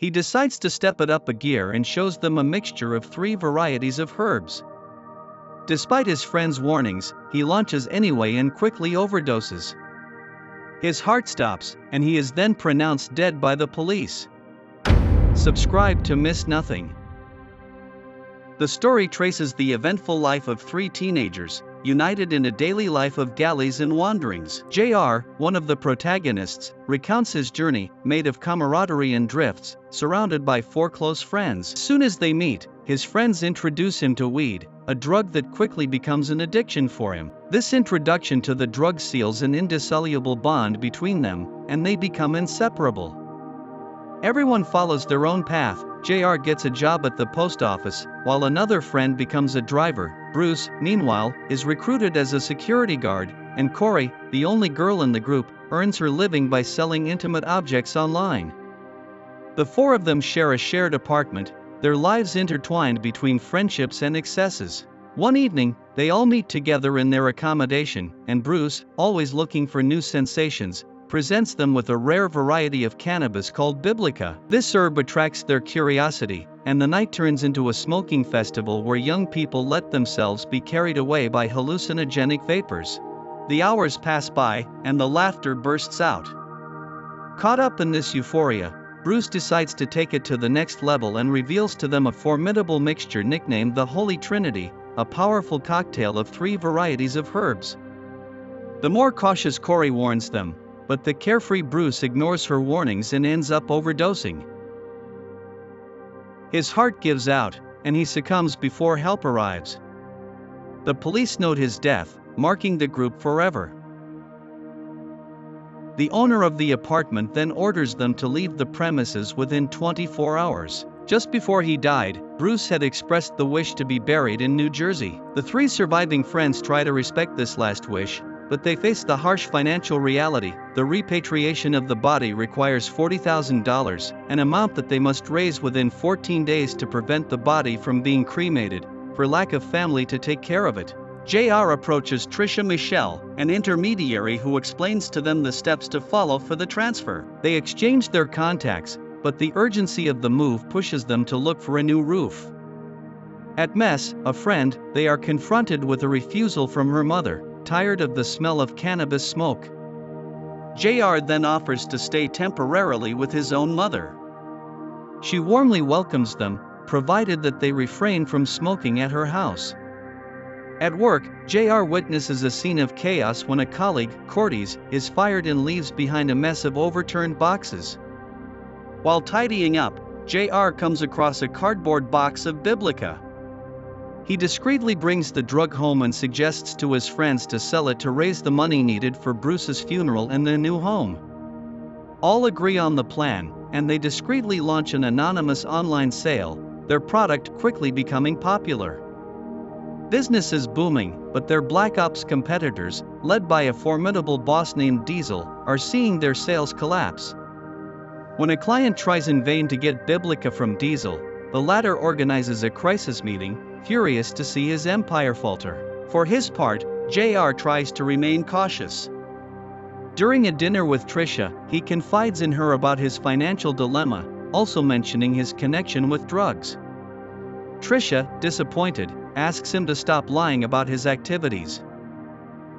He decides to step it up a gear and shows them a mixture of 3 varieties of herbs. Despite his friends' warnings, he launches anyway and quickly overdoses. His heart stops, and he is then pronounced dead by the police. Subscribe to miss nothing. The story traces the eventful life of 3 teenagers, united in a daily life of galleys and wanderings. JR, one of the protagonists, recounts his journey, made of camaraderie and drifts, surrounded by 4 close friends. As soon as they meet, his friends introduce him to weed, a drug that quickly becomes an addiction for him. This introduction to the drug seals an indissoluble bond between them, and they become inseparable. Everyone follows their own path. JR gets a job at the post office, while another friend becomes a driver. Bruce, meanwhile, is recruited as a security guard, and Cori, the only girl in the group, earns her living by selling intimate objects online. The 4 of them share a shared apartment, their lives intertwined between friendships and excesses. One evening, they all meet together in their accommodation, and Bruce, always looking for new sensations, presents them with a rare variety of cannabis called biblica. This herb attracts their curiosity, and the night turns into a smoking festival where young people let themselves be carried away by hallucinogenic vapors. The hours pass by, and the laughter bursts out. Caught up in this euphoria, Bruce decides to take it to the next level and reveals to them a formidable mixture nicknamed the Holy Trinity, a powerful cocktail of 3 varieties of herbs. The more cautious Cori warns them, but the carefree Bruce ignores her warnings and ends up overdosing. His heart gives out, and he succumbs before help arrives. The police note his death, marking the group forever. The owner of the apartment then orders them to leave the premises within 24 hours. Just before he died, Bruce had expressed the wish to be buried in New Jersey. The 3 surviving friends try to respect this last wish, but they face the harsh financial reality. The repatriation of the body requires $40,000, an amount that they must raise within 14 days to prevent the body from being cremated, for lack of family to take care of it. JR approaches Trisha Michelle, an intermediary who explains to them the steps to follow for the transfer. They exchange their contacts, but the urgency of the move pushes them to look for a new roof. At Mess, a friend, they are confronted with a refusal from her mother, tired of the smell of cannabis smoke. JR then offers to stay temporarily with his own mother. She warmly welcomes them, provided that they refrain from smoking at her house. At work, JR witnesses a scene of chaos when a colleague, Cortez, is fired and leaves behind a mess of overturned boxes. While tidying up, JR comes across a cardboard box of biblica. He discreetly brings the drug home and suggests to his friends to sell it to raise the money needed for Bruce's funeral and their new home. All agree on the plan, and they discreetly launch an anonymous online sale, their product quickly becoming popular. Business is booming, but their Black Ops competitors, led by a formidable boss named Diesel, are seeing their sales collapse. When a client tries in vain to get biblica from Diesel, the latter organizes a crisis meeting, furious to see his empire falter. For his part, JR tries to remain cautious. During a dinner with Trisha, he confides in her about his financial dilemma, also mentioning his connection with drugs. Trisha, disappointed, asks him to stop lying about his activities.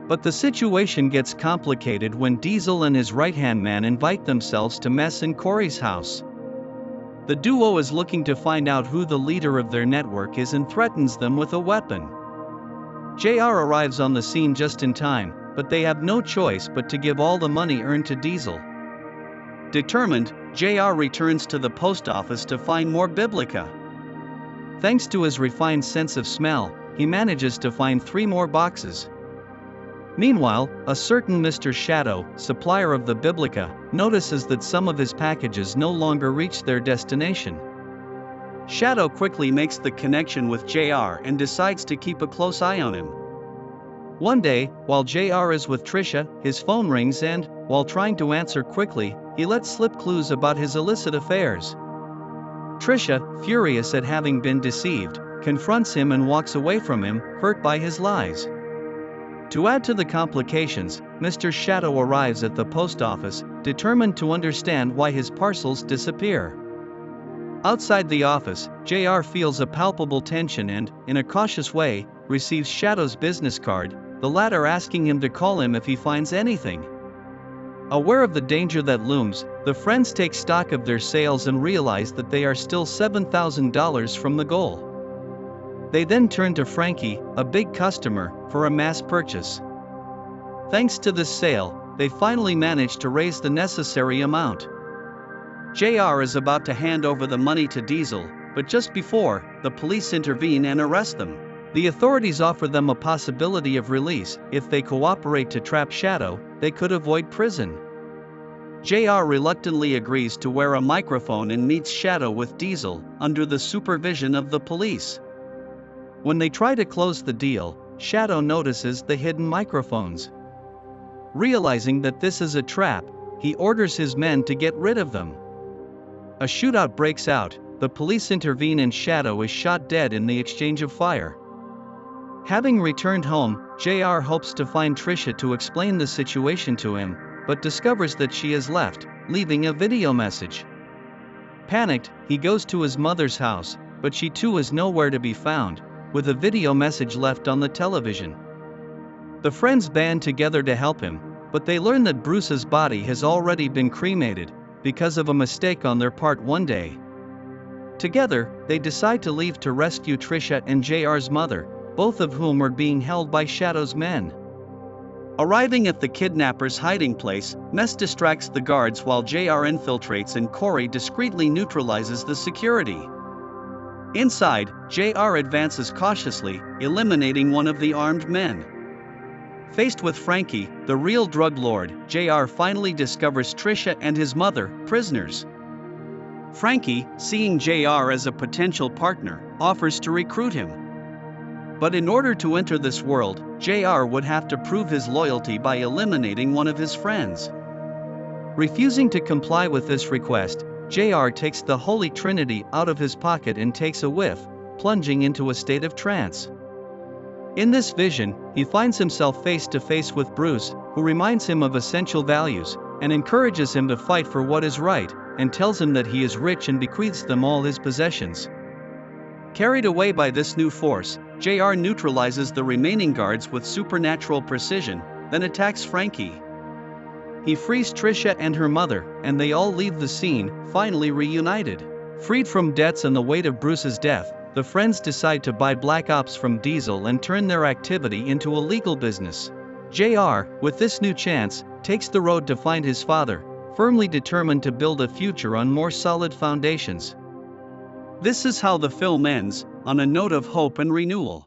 But the situation gets complicated when Diesel and his right-hand man invite themselves to Mess in Cori's house. The duo is looking to find out who the leader of their network is and threatens them with a weapon. JR arrives on the scene just in time, but they have no choice but to give all the money earned to Diesel. Determined, JR returns to the post office to find more biblica. Thanks to his refined sense of smell, he manages to find 3 more boxes. Meanwhile, a certain Mr. Shadow, supplier of the biblica, notices that some of his packages no longer reach their destination. Shadow quickly makes the connection with JR and decides to keep a close eye on him. One day, while JR is with Trisha, his phone rings and, while trying to answer quickly, he lets slip clues about his illicit affairs. Trisha, furious at having been deceived, confronts him and walks away from him, hurt by his lies. To add to the complications, Mr. Shadow arrives at the post office, determined to understand why his parcels disappear. Outside the office, JR feels a palpable tension and, in a cautious way, receives Shadow's business card, the latter asking him to call him if he finds anything. Aware of the danger that looms, the friends take stock of their sales and realize that they are still $7,000 from the goal. They then turn to Frankie, a big customer, for a mass purchase. Thanks to this sale, they finally manage to raise the necessary amount. JR is about to hand over the money to Diesel, but just before, the police intervene and arrest them. The authorities offer them a possibility of release. If they cooperate to trap Shadow, they could avoid prison. JR reluctantly agrees to wear a microphone and meets Shadow with Diesel, under the supervision of the police. When they try to close the deal, Shadow notices the hidden microphones. Realizing that this is a trap, he orders his men to get rid of them. A shootout breaks out, the police intervene and Shadow is shot dead in the exchange of fire. Having returned home, JR hopes to find Trisha to explain the situation to him, but discovers that she has left, leaving a video message. Panicked, he goes to his mother's house, but she too is nowhere to be found, with a video message left on the television. The friends band together to help him, but they learn that Bruce's body has already been cremated, because of a mistake on their part one day. Together, they decide to leave to rescue Trisha and JR's mother, both of whom are being held by Shadow's men. Arriving at the kidnappers' hiding place, Mess distracts the guards while JR infiltrates and Cori discreetly neutralizes the security. Inside, JR advances cautiously, eliminating one of the armed men. Faced with Frankie, the real drug lord, JR finally discovers Trisha and his mother, prisoners. Frankie, seeing JR as a potential partner, offers to recruit him. But in order to enter this world, JR would have to prove his loyalty by eliminating one of his friends. Refusing to comply with this request, JR takes the Holy Trinity out of his pocket and takes a whiff, plunging into a state of trance. In this vision, he finds himself face to face with Bruce, who reminds him of essential values, and encourages him to fight for what is right, and tells him that he is rich and bequeaths them all his possessions. Carried away by this new force, JR neutralizes the remaining guards with supernatural precision, then attacks Frankie. He frees Trisha and her mother, and they all leave the scene, finally reunited. Freed from debts and the weight of Bruce's death, the friends decide to buy Black Ops from Diesel and turn their activity into a legal business. JR, with this new chance, takes the road to find his father, firmly determined to build a future on more solid foundations. This is how the film ends, on a note of hope and renewal.